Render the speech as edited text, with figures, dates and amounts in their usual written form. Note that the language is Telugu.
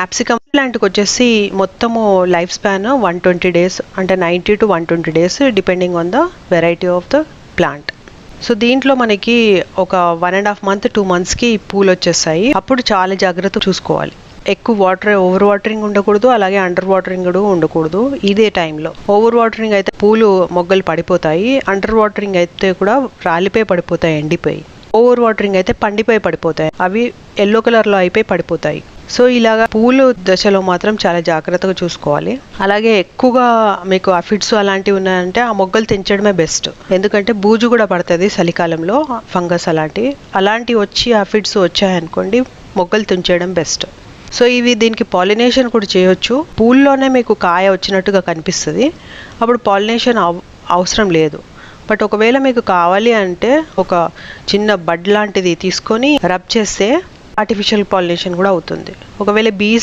క్యాప్సికమ్ ప్లాంట్కి వచ్చేసి మొత్తము లైఫ్ స్పాన్ 120 డేస్, అంటే 90 to 120 days depending on the variety of the plant. So దీంట్లో మనకి ఒక 1.5 month 2 monthsకి పూలు వచ్చేస్తాయి. అప్పుడు చాలా జాగ్రత్త చూసుకోవాలి. ఎక్కువ ఓవర్ వాటరింగ్ ఉండకూడదు, అలాగే అండర్ వాటరింగ్ కూడా ఉండకూడదు. ఇదే టైంలో ఓవర్ వాటరింగ్ అయితే పూలు మొగ్గలు పడిపోతాయి, అండర్ వాటరింగ్ అయితే కూడా రాలిపోయి పడిపోతాయి, ఎండిపోయి. ఓవర్ వాటరింగ్ అయితే పండిపోయి పడిపోతాయి, అవి ఎల్లో కలర్లో అయిపోయి పడిపోతాయి. సో ఇలాగా పూలు దశలో మాత్రం చాలా జాగ్రత్తగా చూసుకోవాలి. అలాగే ఎక్కువగా మీకు అఫిడ్స్ అలాంటివి ఉన్నాయంటే ఆ మొగ్గలు తెంచడమే బెస్ట్. ఎందుకంటే బూజు కూడా పడుతుంది చలికాలంలో, ఫంగస్ అలాంటివి వచ్చి అఫిడ్స్ వచ్చాయనుకోండి, మొగ్గలు తుంచేయడం బెస్ట్. సో దీనికి పాలినేషన్ కూడా చేయొచ్చు. పూల్లోనే మీకు కాయ వచ్చినట్టుగా కనిపిస్తుంది, అప్పుడు పాలినేషన్ అవసరం లేదు. బట్ ఒకవేళ మీకు కావాలి అంటే ఒక చిన్న బడ్ లాంటిది తీసుకొని రబ్ చేస్తే ఆర్టిఫిషియల్ పాలినేషన్ కూడా అవుతుంది. ఒకవేళ బీస్